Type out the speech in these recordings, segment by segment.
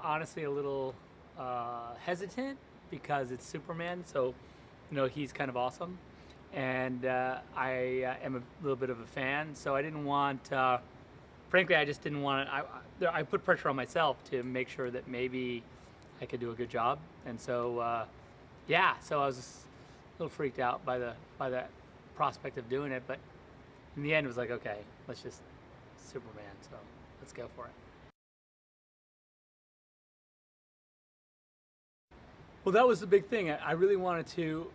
Honestly, a little hesitant because it's Superman, so he's kind of awesome, and I am a little bit of a fan. So I didn't want, frankly, I just didn't want to. I put pressure on myself to make sure that maybe I could do a good job, and so yeah, so I was a little freaked out by that prospect of doing it, but in the end, it was like, okay, let's just Superman, so let's go for it. Well, that was the big thing. I really wanted to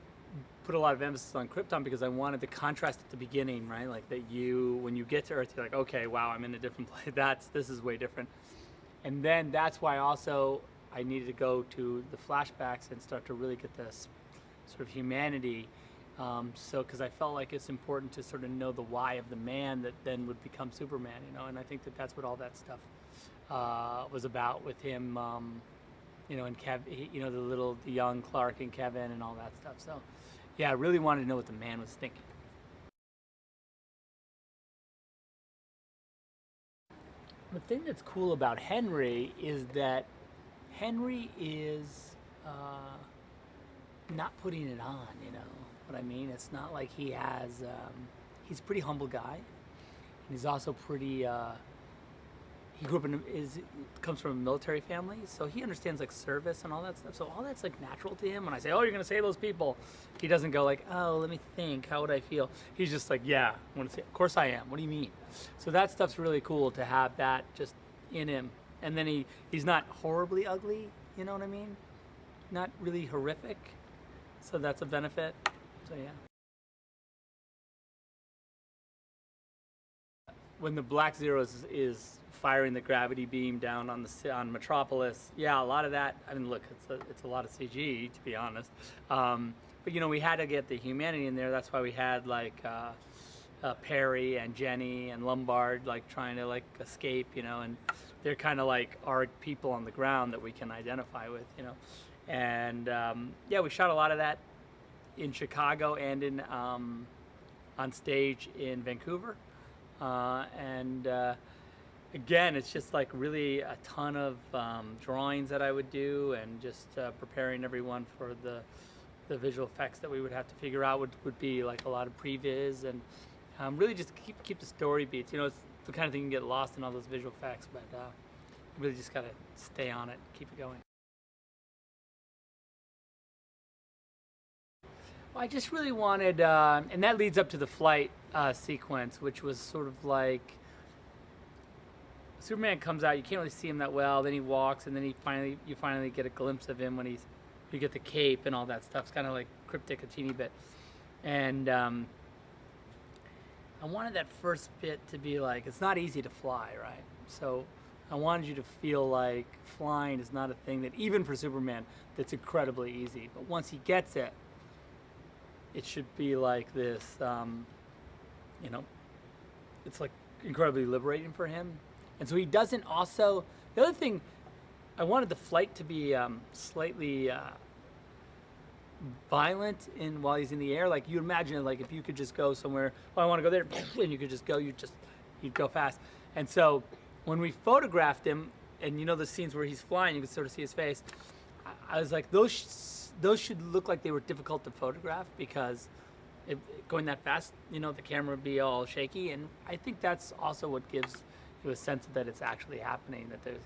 put a lot of emphasis on Krypton because I wanted the contrast at the beginning, right? Like that when you get to Earth, you're like, okay, wow, I'm in a different place. This is way different. And then that's why also I needed to go to the flashbacks and start to really get this sort of humanity. Because I felt like it's important to sort of know the why of the man that then would become Superman, and I think that that's what all that stuff was about with him. And the young Clark and Kevin and all that stuff. So, yeah, I really wanted to know what the man was thinking. The thing that's cool about Henry is that Henry is not putting it on, what I mean? It's not like he has, he's a pretty humble guy. And he's also pretty, he grew up comes from a military family, so he understands like service and all that stuff. So all that's like natural to him. When I say, "Oh, you're gonna save those people," he doesn't go like, "Oh, let me think. How would I feel?" He's just like, "Yeah, I want to say, of course I am. What do you mean?" So that stuff's really cool to have that just in him. And then he's not horribly ugly. You know what I mean? Not really horrific. So that's a benefit. So yeah. When the Black Zero is firing the gravity beam down on Metropolis, yeah, a lot of that. I mean, look, it's a lot of CG, to be honest. But we had to get the humanity in there. That's why we had like Perry and Jenny and Lombard like trying to like escape, and they're kind of like our people on the ground that we can identify with, And yeah, we shot a lot of that in Chicago and in on stage in Vancouver. Again, it's just like really a ton of drawings that I would do, and just preparing everyone for the visual effects that we would have to figure out would be like a lot of previs, and really just keep the story beats. It's the kind of thing you can get lost in all those visual effects, but really just gotta stay on it, keep it going. Well, I just really wanted, and that leads up to the flight sequence, which was sort of like Superman comes out. You can't really see him that well. Then he walks, and then you finally get a glimpse of him when you get the cape and all that stuff. It's kind of like cryptic a teeny bit, and I wanted that first bit to be like, it's not easy to fly, right? So I wanted you to feel like flying is not a thing that, even for Superman, that's incredibly easy. But once he gets it, it should be like this, it's like incredibly liberating for him. And so he doesn't also, the other thing, I wanted the flight to be slightly violent while he's in the air. Like you imagine, like if you could just go somewhere, oh, I want to go there, and you could just go, you'd go fast. And so when we photographed him, and the scenes where he's flying, you can sort of see his face, I was like, those should look like they were difficult to photograph, because going that fast, the camera would be all shaky. And I think that's also what gives you a sense that it's actually happening, that there's,